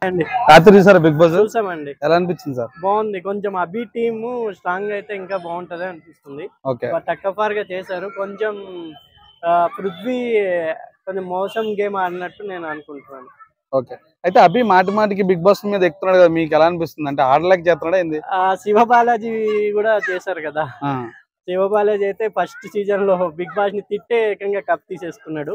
అండి రాత్రి చూసారా బిగ్ బాస్? చూసామండి. ఎలా అనిపించింది సార్? బాగుంది. కొంచెం అభి టీమ్ స్ట్రాంగ్ అయితే ఇంకా బాగుంటది అనిపిస్తుంది. ఓకే. టక్కఫార్ గా చేశారు. కొంచెం పృథ్వీ కొంచెం మోసం గేమ్ ఆడినట్టు నేను అనుకుంటున్నాను. ఓకే. అయితే అభి మాటి మాటికి బిగ్ బాస్ మీద ఎక్కుతున్నాడు కదా, మీకు ఎలా అనిపిస్తుంది? అంటే ఆడలేక చేస్తున్నాడా ఏంది? శివబాలాజీ కూడా చేశారు కదా. శివబాలాజీ అయితే ఫస్ట్ సీజన్ లో బిగ్ బాస్ ని తిట్టే ఏకంగా కప్ తీసేసుకున్నాడు.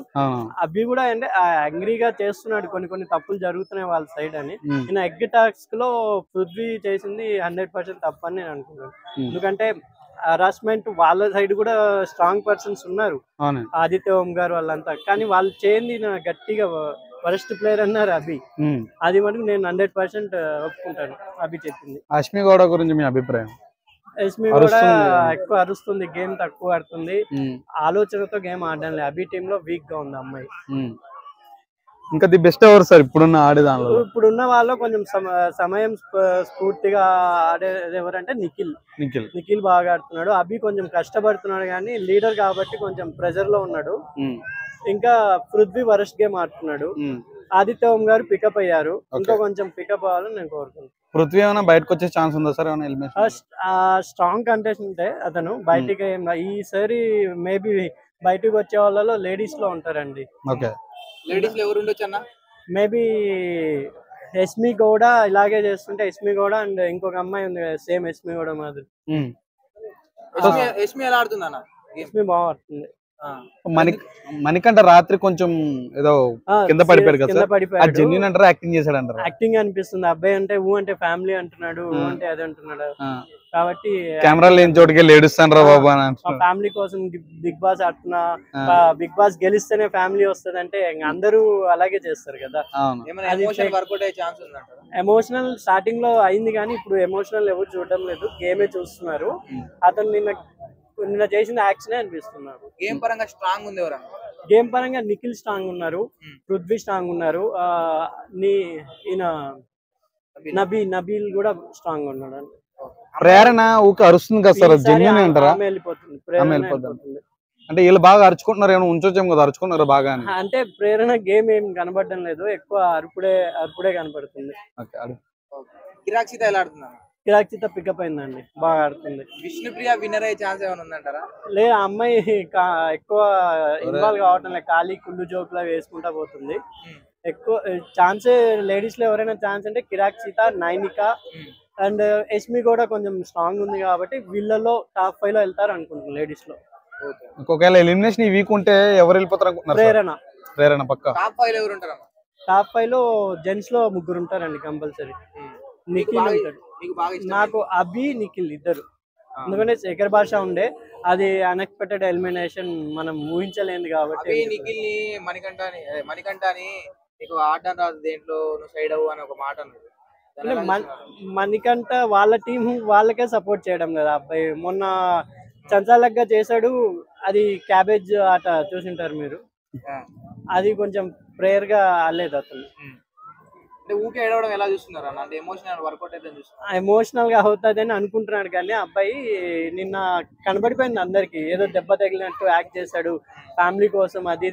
అభి కూడా అంటే యాంగ్రీగా చేస్తున్నాడు, కొన్ని కొన్ని తప్పులు జరుగుతున్నాయి వాళ్ళ సైడ్ అని. నేను ఎగ్ టాక్స్ లో పృథ్వీ చేసింది 100% తప్పని నేను అనుకున్నాను. ఎందుకంటే హరాస్మెంట్ వాళ్ళ సైడ్ కూడా స్ట్రాంగ్ పర్సన్స్ ఉన్నారు, ఆదిత్య ఓం గారు వాళ్ళంతా. కానీ వాళ్ళు చేయండి గట్టిగా వరస్ట్ ప్లేయర్ అన్నారు అభి. అది మటుకు నేను 100% ఒప్పుకుంటాను అభి చెప్పింది. అశ్మి గౌడ గురించి మీ అభిప్రాయం? యస్మి కూడా ఎక్కువ అరుస్తుంది, గేమ్ తక్కువ ఆడుతుంది, ఆలోచనతో గేమ్ ఆడడం లేదు. అభి టీమ్ లో వీక్ గా ఉంది అమ్మాయి. ఇంకా ది బెస్ట్ ఎవరు సార్ ఇప్పుడున్న ఆడేదానిలో? ఇప్పుడున్న వాళ్ళు కొంచెం సమయం స్ఫూర్తిగా ఆడేది ఎవరంటే నిఖిల్ బాగా ఆడుతున్నాడు. అభి కొంచెం కష్టపడుతున్నాడు కానీ లీడర్ కాబట్టి కొంచెం ప్రెజర్ లో ఉన్నాడు. ఇంకా పృథ్వీ వరస్ట్ గేమ్ ఆడుతున్నాడు. ఆదిత్య ఓం గారు పికప్ అయ్యారు, ఇంకా కొంచెం పికప్ అవ్వాలని నేను కోరుకుంటున్నాను. పృథ్వీ ఏమైనా బయటకు వచ్చే ఛాన్స్ ఉందా సార్? స్ట్రాంగ్ కంటెస్టెంట్ అతను. బయటికి ఈసారి మేబీ బయటకు వచ్చే వాళ్ళలో లేడీస్ లో ఉంటారండి. లేడీస్ లో ఎవరు ఉండొచ్చు అన్న? మేబీ యస్మి గౌడ ఇలాగే చేస్తుంటే, యస్మి గౌడ అండ్ ఇంకొక అమ్మాయి ఉంది కదా సేమ్ యస్మి గౌడ మాదిరి. యస్మి ఎలా ఆడుతుంది అన్న? యస్మి బాగా ఆడుతుంది. మణికంఠ రాత్రి కొంచెం ఏదో కింద పడిపోయాడు కదా, జెన్యూన్ అంటారా యాక్టింగ్ చేశాడు అంటారా? యాక్టింగ్ అనిపిస్తుంది. అబ్బాయి అంటే అంటే ఫ్యామిలీ అంటున్నాడు, అంటే అది అంటున్నాడు కాబట్టి కెమెరా లేని చోటుకి ఏడుస్తాను రా బాబా. ఫ్యామిలీ కోసం బిగ్ బాస్ ఆడుతున్నా, బిగ్ బాస్ గెలిస్తేనే ఫ్యామిలీ వస్తుంది అంటే అందరూ అలాగే చేస్తారు కదా. ఎమోషనల్ స్టార్టింగ్ లో అయింది కానీ ఇప్పుడు ఎమోషనల్ ఎవరు చూడడం లేదు, గేమే చూస్తున్నారు. అతను నిన్న చేసిన యాక్షన్ అనిపిస్తున్నారు. గేమ్ పరంగా స్ట్రాంగ్ ఉంది ఎవరన్నా? గేమ్ పరంగా నిఖిల్ స్ట్రాంగ్ ఉన్నారు, పృథ్వీ స్ట్రాంగ్ ఉన్నారు, ఈయన నబీల్ కూడా స్ట్రాంగ్ ఉన్నాడు. ప్రేరణ ఊక అరుస్తుంది కదా సార్, జెన్యూన్ అంటారా? వెళ్ళిపోతుంది. అంటే వీళ్ళు బాగా అరుచుకుంటున్నారు, ఏమైనా ఉంచొచ్చేమో కదా, అరుచుకుంటున్నారు బాగా. అంటే ప్రేరణ గేమ్ ఏం కనబడడం లేదు, ఎక్కువ అరుపుడే కనబడుతుంది. కిరాక్షిత ఎలా ఆడుతున్నారు? కిరాక్షిత పికప్ అయిందండి, బాగా ఆడుతుంది. విష్ణుప్రియ విన్నర్ అయ్యే ఛాన్స్ ఏమైనా ఉందంటారా? లేదు, ఆ అమ్మాయి ఎక్కువ ఇన్వాల్వ్ కావటం లేదు, ఖాళీ కుళ్ళు జోకులా వేసుకుంటా పోతుంది. ఎక్కువ ఛాన్సే లేడీస్ లో ఎవరైనా ఛాన్స్ అంటే కిరాక్షిత, నైనిక అండ్ యస్మి కూడా కొంచెం స్ట్రాంగ్ ఉంది కాబట్టి వీళ్ళలో టాప్ 5 లో వెళ్తారు అనుకుంటున్నాను లేడీస్ లో. ఒకవేళ ఎలిమినేషన్ ఈ వీక్ ఉంటే ఎవరు వెళ్ళిపోతారు అనుకుంటున్నారు? ప్రేరణ పక్కా. టాప్ 5 లో ఎవరు ఉంటారు? టాప్ 5 లో జెంట్స్ లో 3 ఉంటారండి కంపల్సరీ. నిఖిల్ ఉంటాడు, నాకు అభి నిఖిల్ ఇద్దరు. ఎందుకంటే శేఖర్ భాష ఉండే, అది అన్ఎక్స్పెక్టెడ్ ఎలిమినేషన్, మనం ఊహించలేదు కాబట్టి. నిఖిల్ ని మణికంఠని నీకు ఆడడం రాదు, దేంట్లో నువ్వు సైడ్ అవ్వు అని ఒక మాట అన్నది. మణికంఠ వాళ్ళ టీం వాళ్ళకే సపోర్ట్ చేయడం కదా అబ్బాయి. మొన్న చంచాలగ్గా చేశాడు, అది క్యాబేజ్ ఆట చూసింటారు మీరు, అది కొంచెం ప్రేయర్ గా ఆడలేదు అతను. ఊకే ఏడవడం ఎలా చూస్తున్నారు అన్న? అంటే ఎమోషనల్ వర్కౌట్ అయితే చూస్తున్నారు, ఎమోషనల్ గా అవుతుంది అని అనుకుంటున్నాడు. కానీ అబ్బాయి నిన్న కనబడిపోయింది అందరికి, ఏదో దెబ్బ తగిలినట్టు యాక్ట్ చేశాడు ఫ్యామిలీ కోసం, అది